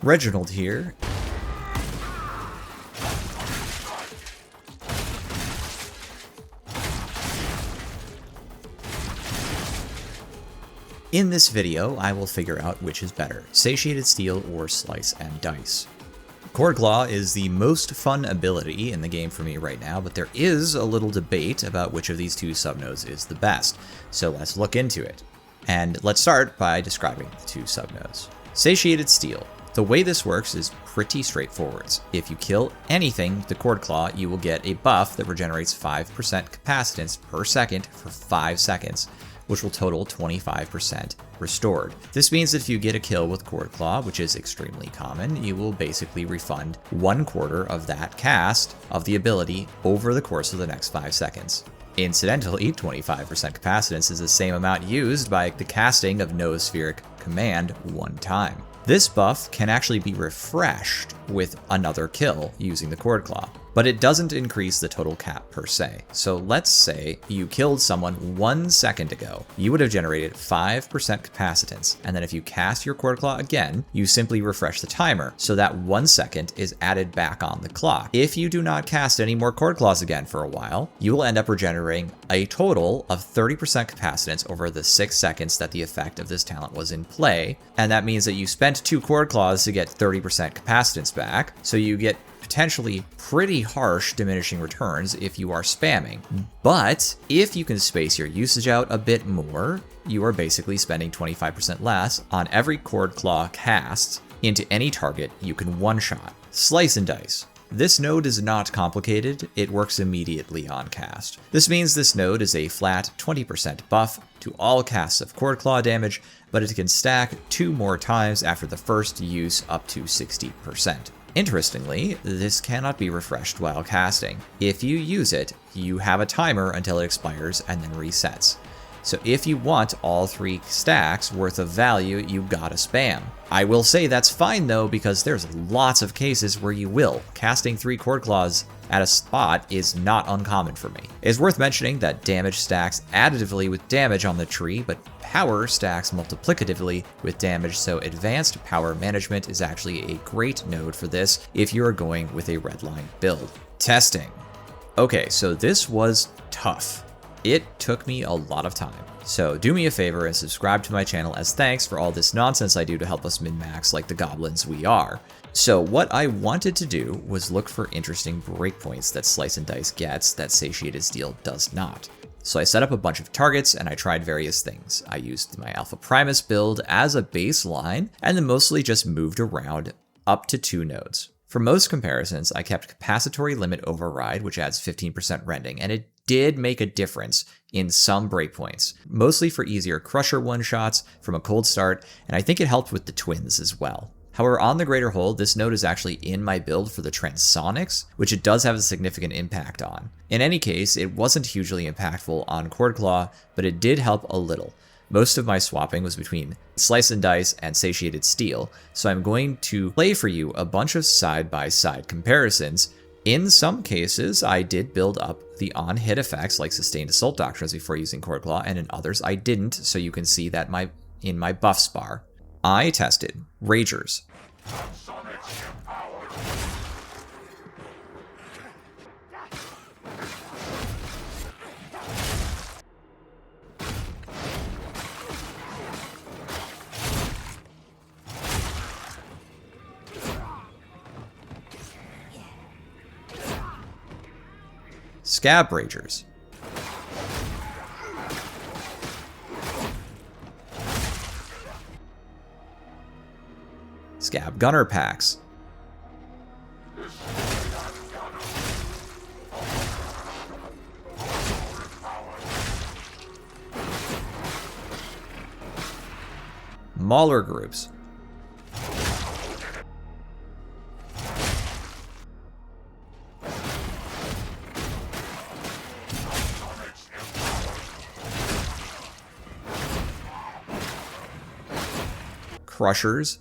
Reginald here. In this video, I will figure out which is better, Satiated Steel or Slice and Dice. Chordclaw is the most fun ability in the game for me right now, but there is a little debate about which of these two subnodes is the best, so let's look into it. And let's start by describing the two subnodes. Satiated Steel. The way this works is pretty straightforward. If you kill anything with the Chordclaw, you will get a buff that regenerates 5% capacitance per second for 5 seconds, which will total 25% restored. This means that if you get a kill with Chordclaw, which is extremely common, you will basically refund 1/4 of that cast of the ability over the course of the next 5 seconds. Incidentally, 25% capacitance is the same amount used by the casting of Noospheric Command one time. This buff can actually be refreshed with another kill using the Chordclaw, but it doesn't increase the total cap per se. So let's say you killed someone 1 second ago. You would have generated 5% capacitance, and then if you cast your Chordclaw again, you simply refresh the timer, so that 1 second is added back on the clock. If you do not cast any more Chordclaws again for a while, you will end up regenerating a total of 30% capacitance over the 6 seconds that the effect of this talent was in play, and that means that you spent 2 Chordclaws to get 30% capacitance back, so you get potentially pretty harsh diminishing returns if you are spamming. But if you can space your usage out a bit more, you are basically spending 25% less on every Chordclaw cast into any target you can one-shot. Slice and Dice. This node is not complicated, it works immediately on cast. This means this node is a flat 20% buff to all casts of Chordclaw damage, but it can stack 2 more times after the first use up to 60%. Interestingly, this cannot be refreshed while casting. If you use it, you have a timer until it expires and then resets. So if you want all 3 stacks worth of value, you gotta spam. I will say that's fine though, because there's lots of cases where you will. Casting 3 Chordclaws at a spot is not uncommon for me. It's worth mentioning that damage stacks additively with damage on the tree, but power stacks multiplicatively with damage, so advanced power management is actually a great node for this if you are going with a redline build. Testing. Okay, so this was tough. It took me a lot of time. So do me a favor and subscribe to my channel as thanks for all this nonsense I do to help us min-max like the goblins we are. So what I wanted to do was look for interesting breakpoints that Slice and Dice gets that Satiated Steel does not. So I set up a bunch of targets and I tried various things. I used my Alpha Primus build as a baseline and then mostly just moved around up to 2 nodes. For most comparisons, I kept Capacitory Limit Override, which adds 15% rending, and it did make a difference in some breakpoints, mostly for easier Crusher one-shots from a cold start, and I think it helped with the twins as well. However, on the greater whole, this node is actually in my build for the Transonics, which it does have a significant impact on. In any case, it wasn't hugely impactful on Chordclaw, but it did help a little. Most of my swapping was between Slice and Dice and Satiated Steel, so I'm going to play for you a bunch of side-by-side comparisons. In some cases, I did build up the on-hit effects like Sustained Assault Doctrines before using Chordclaw, and in others I didn't, so you can see that in my buffs bar. I tested Ragers. Scab Ragers. Scab Gunner Packs. Mauler Groups. Crushers.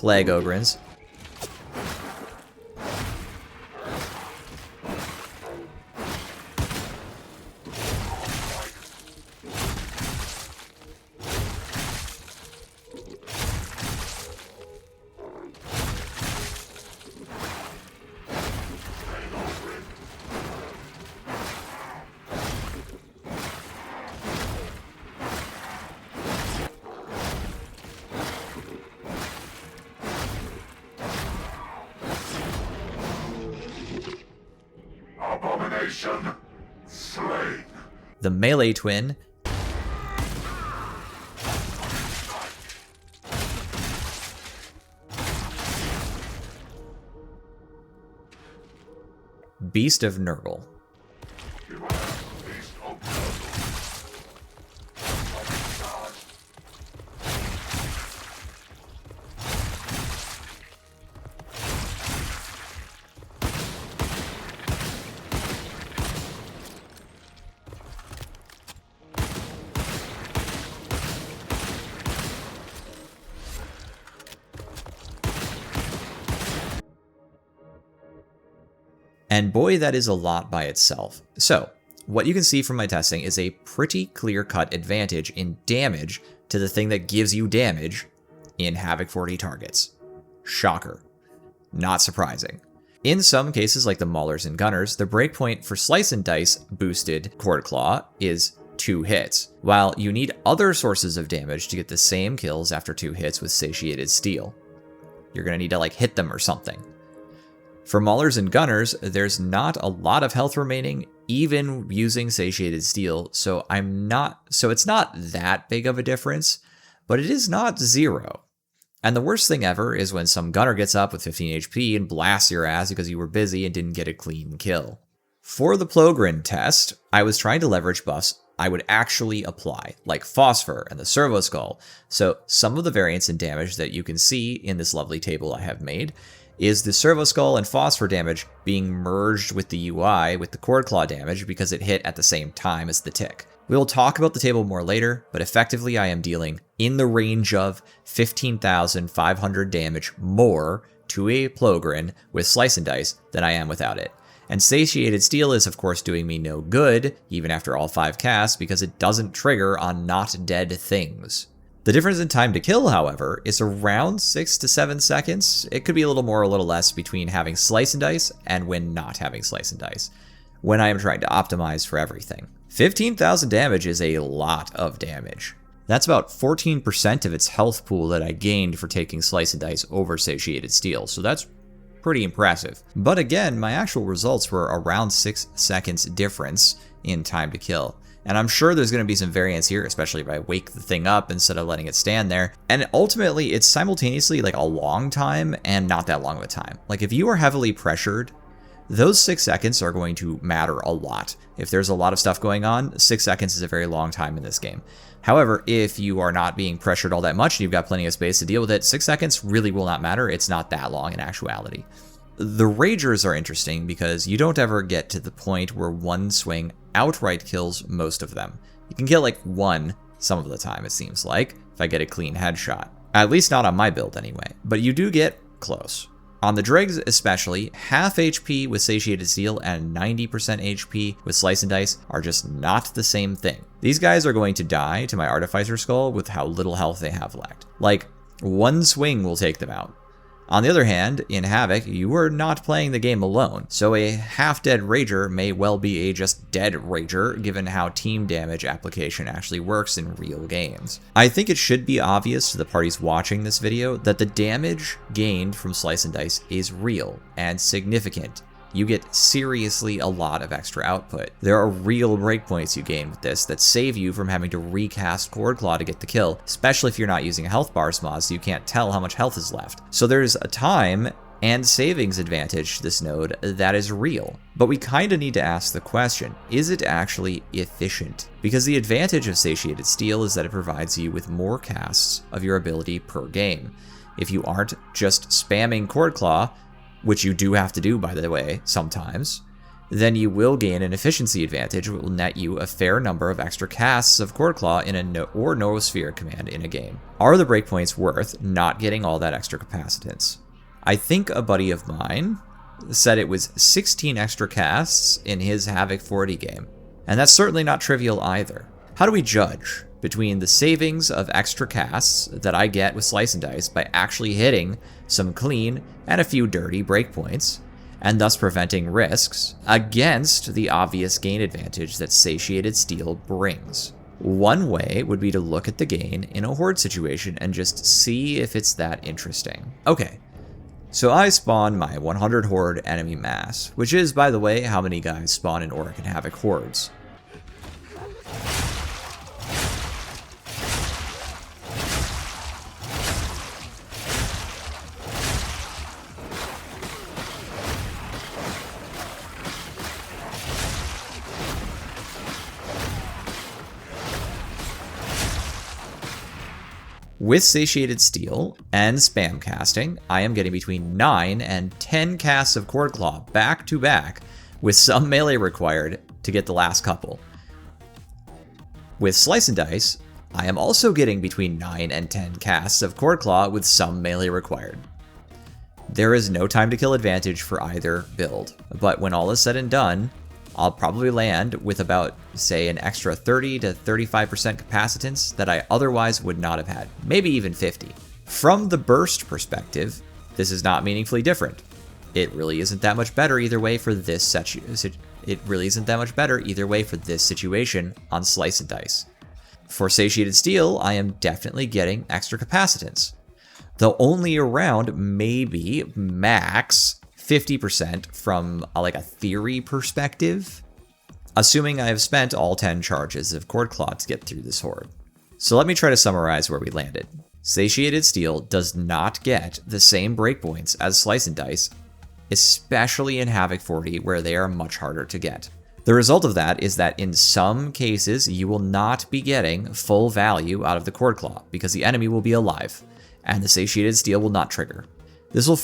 Plague Ogrins. Slain. The melee twin. Beast of Nurgle. And boy, that is a lot by itself. So, what you can see from my testing is a pretty clear-cut advantage in damage to the thing that gives you damage in Havoc 40 targets. Shocker. Not surprising. In some cases, like the Maulers and Gunners, the breakpoint for Slice and Dice boosted Chordclaw is 2 hits, while you need other sources of damage to get the same kills after 2 hits with Satiated Steel. You're going to need to like hit them or something. For Maulers and Gunners, there's not a lot of health remaining, even using Satiated Steel, so it's not that big of a difference, but it is not 0. And the worst thing ever is when some Gunner gets up with 15 HP and blasts your ass because you were busy and didn't get a clean kill. For the Plogrin test, I was trying to leverage buffs I would actually apply, like Phosphor and the Servo Skull, so some of the variance in damage that you can see in this lovely table I have made is the Servo Skull and Phosphor damage being merged with the UI with the Chordclaw damage because it hit at the same time as the tick. We will talk about the table more later, but effectively I am dealing in the range of 15,500 damage more to a Plogrin with Slice and Dice than I am without it. And Satiated Steel is of course doing me no good, even after all 5 casts, because it doesn't trigger on not dead things. The difference in time to kill, however, is around 6 to 7 seconds. It could be a little more or a little less between having Slice and Dice and when not having Slice and Dice, when I am trying to optimize for everything. 15,000 damage is a lot of damage. That's about 14% of its health pool that I gained for taking Slice and Dice over Satiated Steel, so that's pretty impressive. But again, my actual results were around 6 seconds difference in time to kill. And I'm sure there's going to be some variance here, especially if I wake the thing up instead of letting it stand there. And ultimately, it's simultaneously like a long time and not that long of a time. Like if you are heavily pressured, those 6 seconds are going to matter a lot. If there's a lot of stuff going on, 6 seconds is a very long time in this game. However, if you are not being pressured all that much and you've got plenty of space to deal with it, 6 seconds really will not matter. It's not that long in actuality. The Ragers are interesting because you don't ever get to the point where one swing outright kills most of them. You can kill like 1 some of the time, it seems like, if I get a clean headshot. At least not on my build anyway, but you do get close. On the Dregs especially, half HP with Satiated Steel and 90% HP with Slice and Dice are just not the same thing. These guys are going to die to my Artificer Skull with how little health they have left. Like, 1 swing will take them out. On the other hand, in Havoc, you are not playing the game alone, so a half-dead Rager may well be a just dead Rager, given how team damage application actually works in real games. I think it should be obvious to the parties watching this video that the damage gained from Slice and Dice is real and significant. You get seriously a lot of extra output. There are real breakpoints you gain with this that save you from having to recast Chordclaw to get the kill, especially if you're not using a health bars mod, so you can't tell how much health is left. So there's a time and savings advantage to this node that is real. But we kinda need to ask the question, is it actually efficient? Because the advantage of Satiated Steel is that it provides you with more casts of your ability per game. If you aren't just spamming Chordclaw, which you do have to do, by the way, sometimes, then you will gain an efficiency advantage, which will net you a fair number of extra casts of Chordclaw in a no sphere command in a game. Are the breakpoints worth not getting all that extra capacitance? I think a buddy of mine said it was 16 extra casts in his Havoc 40 game, and that's certainly not trivial either. How do we judge between the savings of extra casts that I get with Slice and Dice by actually hitting some clean and a few dirty breakpoints, and thus preventing risks, against the obvious gain advantage that Satiated Steel brings? One way would be to look at the gain in a horde situation and just see if it's that interesting. Okay, so I spawn my 100 horde enemy mass, which is, by the way, how many guys spawn in Orc and Havoc hordes. With Satiated Steel and spam casting, I am getting between 9 and 10 casts of Chordclaw back to back, with some melee required to get the last couple. With Slice and Dice, I am also getting between 9 and 10 casts of Chordclaw with some melee required. There is no time to kill advantage for either build, but when all is said and done, I'll probably land with about, say, an extra 30 to 35% capacitance that I otherwise would not have had, maybe even 50. From the burst perspective, this is not meaningfully different. It really isn't that much better either way for this situation on Slice and Dice. For Satiated Steel, I am definitely getting extra capacitance, though only around maybe max 50% from like a theory perspective, assuming I have spent all 10 charges of Chordclaw to get through this horde. So let me try to summarize where we landed. Satiated Steel does not get the same breakpoints as Slice and Dice, especially in Havoc 40 where they are much harder to get. The result of that is that in some cases you will not be getting full value out of the Chordclaw because the enemy will be alive and the Satiated Steel will not trigger. This will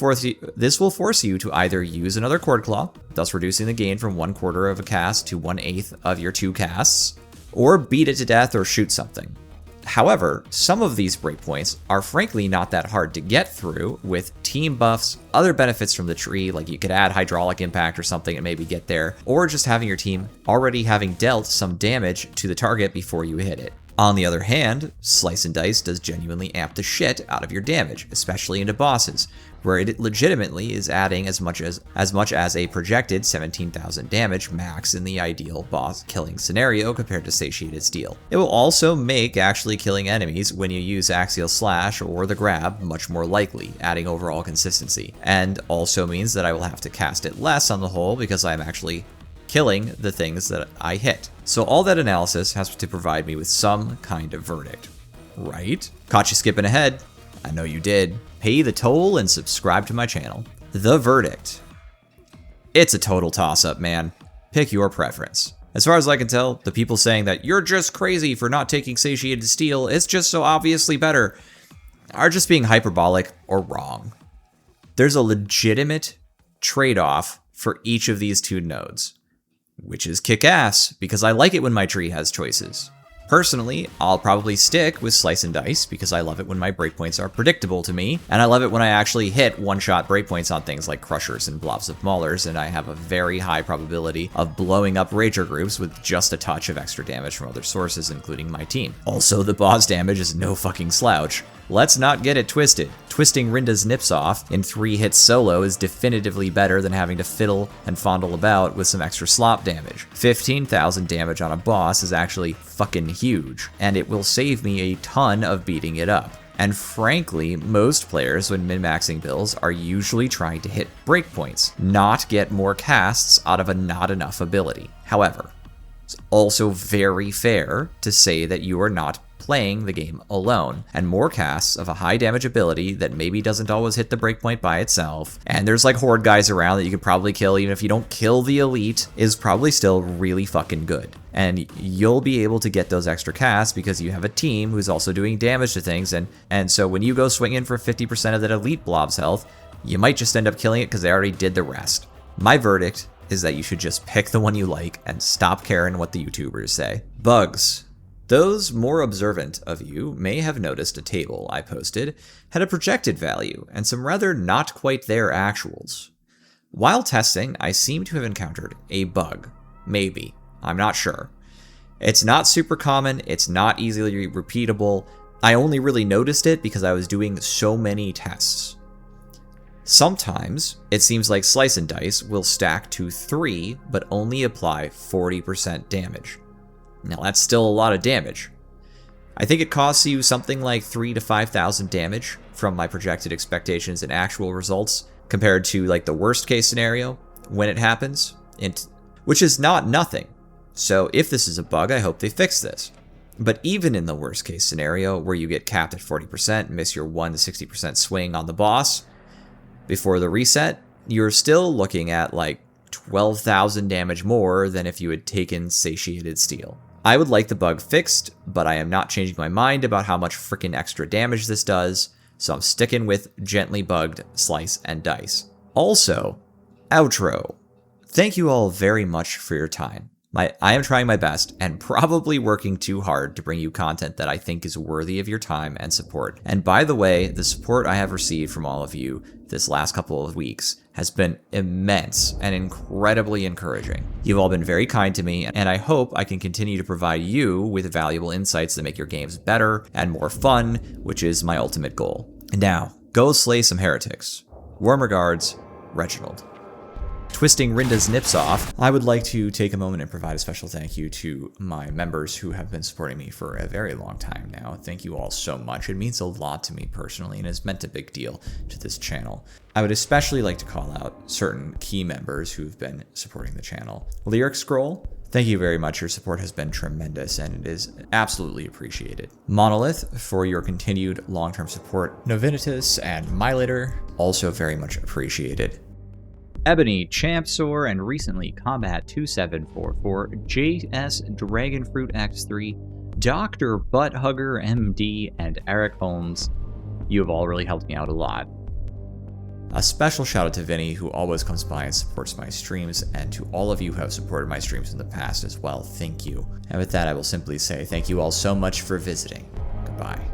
force you to either use another Chordclaw, thus reducing the gain from 1/4 of a cast to 1/8 of your 2 casts, or beat it to death or shoot something. However, some of these breakpoints are frankly not that hard to get through with team buffs, other benefits from the tree, like you could add hydraulic impact or something and maybe get there, or just having your team already having dealt some damage to the target before you hit it. On the other hand, Slice and Dice does genuinely amp the shit out of your damage, especially into bosses, where it legitimately is adding as much as a projected 17,000 damage max in the ideal boss killing scenario compared to Satiated Steel. It will also make actually killing enemies when you use Axial Slash or the Grab much more likely, adding overall consistency, and also means that I will have to cast it less on the whole because I'm actually killing the things that I hit. So all that analysis has to provide me with some kind of verdict, right? Caught you skipping ahead. I know you did. Pay the toll and subscribe to my channel. The verdict. It's a total toss-up, man. Pick your preference. As far as I can tell, the people saying that you're just crazy for not taking Satiated Steel, it's just so obviously better, are just being hyperbolic or wrong. There's a legitimate trade-off for each of these two nodes, which is kick-ass, because I like it when my tree has choices. Personally, I'll probably stick with Slice and Dice because I love it when my breakpoints are predictable to me, and I love it when I actually hit one-shot breakpoints on things like Crushers and Blobs of Maulers, and I have a very high probability of blowing up Rager groups with just a touch of extra damage from other sources, including my team. Also, the boss damage is no fucking slouch. Let's not get it twisted. Twisting Rinda's nips off in 3 hits solo is definitively better than having to fiddle and fondle about with some extra slop damage. 15,000 damage on a boss is actually fucking huge, and it will save me a ton of beating it up. And frankly, most players when min-maxing builds are usually trying to hit breakpoints, not get more casts out of a not enough ability. However, it's also very fair to say that you are not playing the game alone, and more casts of a high damage ability that maybe doesn't always hit the breakpoint by itself, and there's like horde guys around that you could probably kill even if you don't kill the elite, is probably still really fucking good. And you'll be able to get those extra casts because you have a team who's also doing damage to things, and so when you go swinging for 50% of that elite blob's health, you might just end up killing it because they already did the rest. My verdict is that you should just pick the one you like and stop caring what the YouTubers say. Bugs. Those more observant of you may have noticed a table I posted had a projected value and some rather not quite there actuals. While testing, I seem to have encountered a bug. Maybe. I'm not sure. It's not super common, it's not easily repeatable. I only really noticed it because I was doing so many tests. Sometimes, it seems like Slice and Dice will stack to 3, but only apply 40% damage. Now that's still a lot of damage. I think it costs you something like 3,000 to 5,000 damage from my projected expectations and actual results, compared to like the worst case scenario when it happens, which is not nothing. So if this is a bug, I hope they fix this. But even in the worst case scenario where you get capped at 40%, miss your 1 to 60% swing on the boss before the reset, you're still looking at like 12,000 damage more than if you had taken Satiated Steel. I would like the bug fixed, but I am not changing my mind about how much freaking extra damage this does, so I'm sticking with gently bugged Slice and Dice. Also, outro. Thank you all very much for your time. I am trying my best and probably working too hard to bring you content that I think is worthy of your time and support. And by the way, the support I have received from all of you this last couple of weeks has been immense and incredibly encouraging. You've all been very kind to me, and I hope I can continue to provide you with valuable insights that make your games better and more fun, which is my ultimate goal. And now, go slay some heretics. Warm regards, Reginald. Twisting Rinda's nips off, I would like to take a moment and provide a special thank you to my members who have been supporting me for a very long time now. Thank you all so much. It means a lot to me personally and has meant a big deal to this channel. I would especially like to call out certain key members who've been supporting the channel. Lyric Scroll, thank you very much. Your support has been tremendous and it is absolutely appreciated. Monolith, for your continued long-term support. Novinitus and Mylitter, also very much appreciated. Ebony, Champsor, and recently Combat 2744, JS Dragonfruit X3, Dr. Butthugger MD, and Eric Holmes. You have all really helped me out a lot. A special shout out to Vinny, who always comes by and supports my streams, and to all of you who have supported my streams in the past as well, thank you. And with that, I will simply say thank you all so much for visiting. Goodbye.